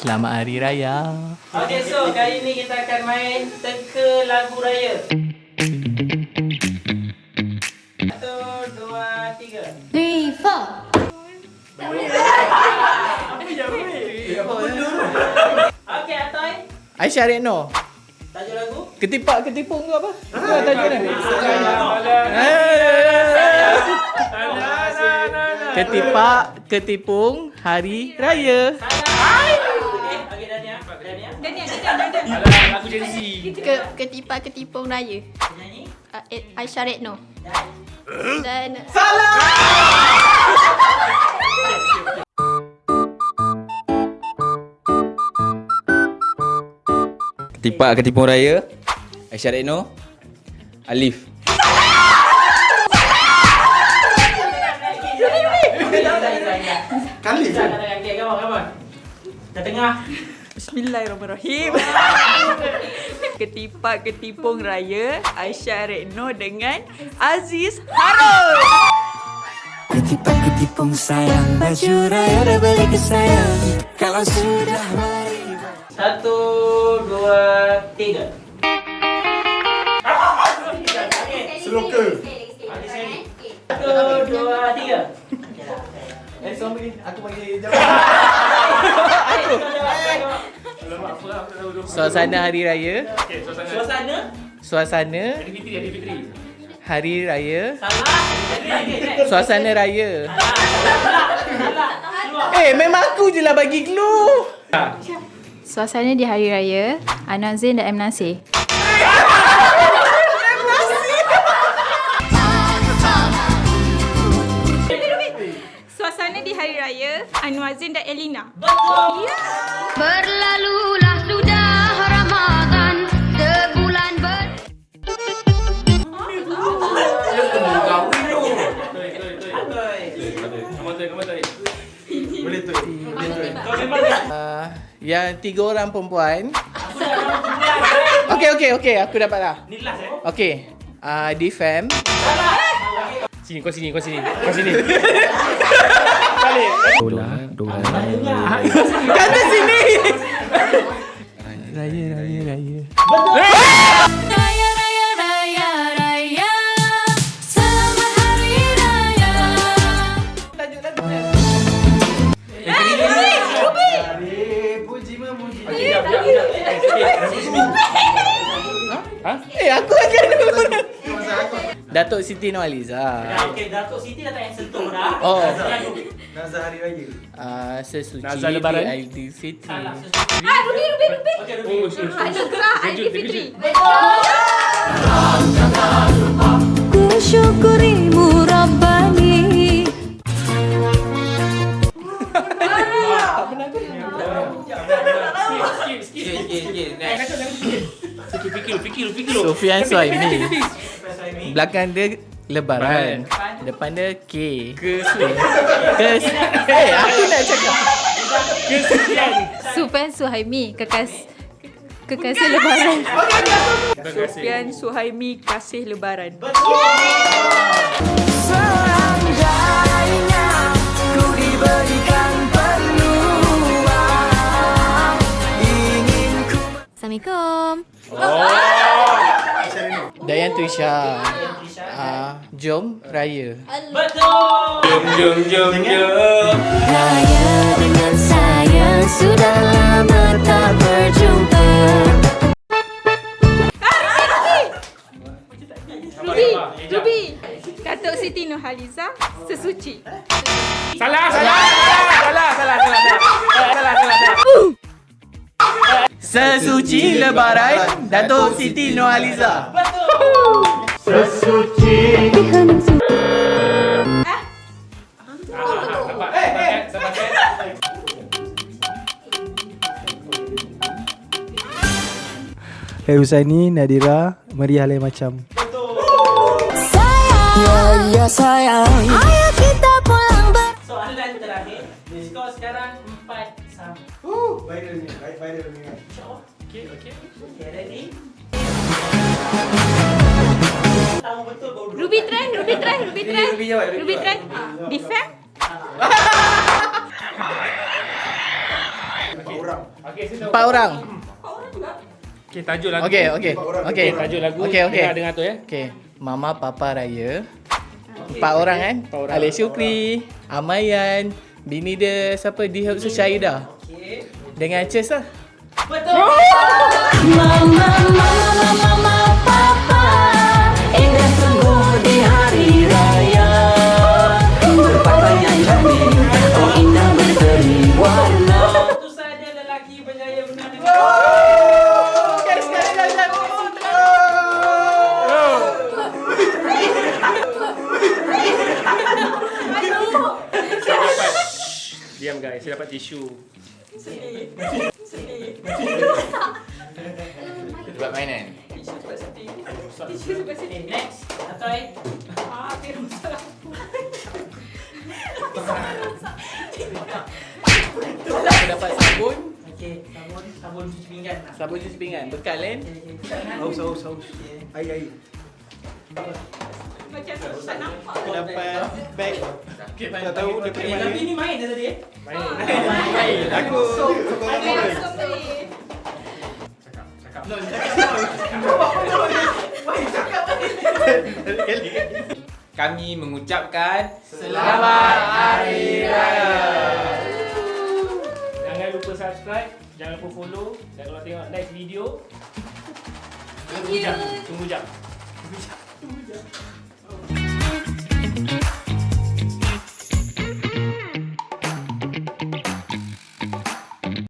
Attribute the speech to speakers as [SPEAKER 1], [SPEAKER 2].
[SPEAKER 1] Selamat Hari Raya.
[SPEAKER 2] Okay, so kali ni kita akan main teka lagu raya. 1, 2, 3.
[SPEAKER 3] 3, 4.
[SPEAKER 2] Okay, Atoy.
[SPEAKER 1] Aisyah Rekno.
[SPEAKER 2] Tajuk lagu?
[SPEAKER 1] Ketipak ketipung tu apa? Apa tajuk dia? Ketipak ketipung Hari Raya.
[SPEAKER 2] Okay, Dania.
[SPEAKER 4] Lagu Gen Z.
[SPEAKER 3] Ketipak ketipung raya.
[SPEAKER 2] Nyanyi.
[SPEAKER 3] Aisyah Rekno. Dan
[SPEAKER 4] Ketipak ketipung raya. Aisyah Rekno. Alif.
[SPEAKER 2] Kali. Okay, come on. Dah tengah.
[SPEAKER 5] Bismillahirrahmanirrahim. Ketipak ketipung raya Aisyah Rekno dengan Aziz Harun.
[SPEAKER 6] Ketipak ketipung sayang, baju raya dah balik ke sayang. Kalau sudah mari
[SPEAKER 2] 1, 2, 3.
[SPEAKER 7] Seloka.
[SPEAKER 2] 1, 2, 3.
[SPEAKER 1] Aku panggil jawab. Suasana Hari Raya. Suasana Hari Raya. Suasana Raya. Memang aku je lah bagi clue.
[SPEAKER 3] suasana di hari raya Anwar Zain dan M. Nasir.
[SPEAKER 5] Suasana di hari raya Anwar Zain dan Elina.
[SPEAKER 3] Berlalulah sudah Ramadan sebulan
[SPEAKER 7] Boleh tu.
[SPEAKER 1] Yang 3 orang perempuan. Okey, aku dapat lah.
[SPEAKER 2] Ni last
[SPEAKER 1] Okey. Defam. Kau sini. Balik. Dola. Kata sini. Raya.
[SPEAKER 3] Raya, raya, raya, raya. Selamat hari raya.
[SPEAKER 1] Aku aja dulu. Datuk Siti Nurhaliza.
[SPEAKER 2] Okay, Datuk Siti dah tak payah sentuh dah.
[SPEAKER 1] Oh.
[SPEAKER 7] Nazar Hari Raya.
[SPEAKER 1] Sesuci
[SPEAKER 4] Nazar Lebaran.
[SPEAKER 1] Aidilfitri.
[SPEAKER 3] Ruby.
[SPEAKER 2] Okay, Ruby.
[SPEAKER 5] Anugerah Aidilfitri.
[SPEAKER 3] Ku syukurimu Rabbani.
[SPEAKER 4] Fikir.
[SPEAKER 1] Sufian Suhaimi. Belakang dia Lebaran. Depan dia K. Aku nak cakap
[SPEAKER 3] Sufian Suhaimi kekasih lebaran.
[SPEAKER 5] Sufian Suhaimi kasih lebaran.
[SPEAKER 6] seandainya ku diberikan peluang, ingin ku
[SPEAKER 3] Assalamualaikum.
[SPEAKER 1] Dayan Tuisha. Jom Raya.
[SPEAKER 2] Betul.
[SPEAKER 4] Jom.
[SPEAKER 3] Raya dengan sayang sudah lama tak berjumpa.
[SPEAKER 5] Ruby. Datuk Siti Nurhaliza Sesuci.
[SPEAKER 4] Salah.
[SPEAKER 1] Sesuci Lebaran Datuk Siti Nurhaliza.
[SPEAKER 7] Husaini, Nadira, meriah lain macam.
[SPEAKER 6] ya sayang.
[SPEAKER 3] Ayo kita pulang
[SPEAKER 2] Soalan terakhir. Skor sekarang 4-sama.
[SPEAKER 7] Viral ni.
[SPEAKER 2] InsyaAllah. Okay, ready? Tahu betul kau.
[SPEAKER 5] Ruby try. Ruby try. Defam.
[SPEAKER 7] orang.
[SPEAKER 4] Okey, saya tahu.
[SPEAKER 1] 4 orang.
[SPEAKER 4] Okey, tajuk lagu.
[SPEAKER 1] Okey.
[SPEAKER 4] Okey, tajuk lagu.
[SPEAKER 1] Okey.
[SPEAKER 4] Dengar tu ya.
[SPEAKER 1] Okey. Mama Papa Raya. 4 orang kan?
[SPEAKER 4] Empat orang.
[SPEAKER 1] Alif Syukri, Amayan, bini dia siapa? Dihab Syahidah.
[SPEAKER 2] Okey.
[SPEAKER 1] Dengan Ches lah.
[SPEAKER 2] Betul.
[SPEAKER 6] Mama, papa, indah sungguh di hari raya. Berpakaian cantik, oh indah berseri warna.
[SPEAKER 2] Itu saja lelaki berjaya menang.
[SPEAKER 4] Diam guys, saya dapat tisu.
[SPEAKER 1] Buat mainan.
[SPEAKER 2] Okay, next. Atoy.
[SPEAKER 1] Aku dapat sabun.
[SPEAKER 2] Okey, sabun cuci pinggan lah.
[SPEAKER 1] Sabun cuci pinggan. Bekal kan?
[SPEAKER 7] Haus. Air.
[SPEAKER 5] Macam tak nampak.
[SPEAKER 7] Aku dapat bag. Tak tahu dia
[SPEAKER 2] Eh, tapi ni main dah tadi eh?
[SPEAKER 7] Aku
[SPEAKER 4] Kami mengucapkan
[SPEAKER 1] Selamat Hari Raya.
[SPEAKER 4] jangan lupa subscribe, jangan lupa follow dan kalau tengok next video tunggu jam.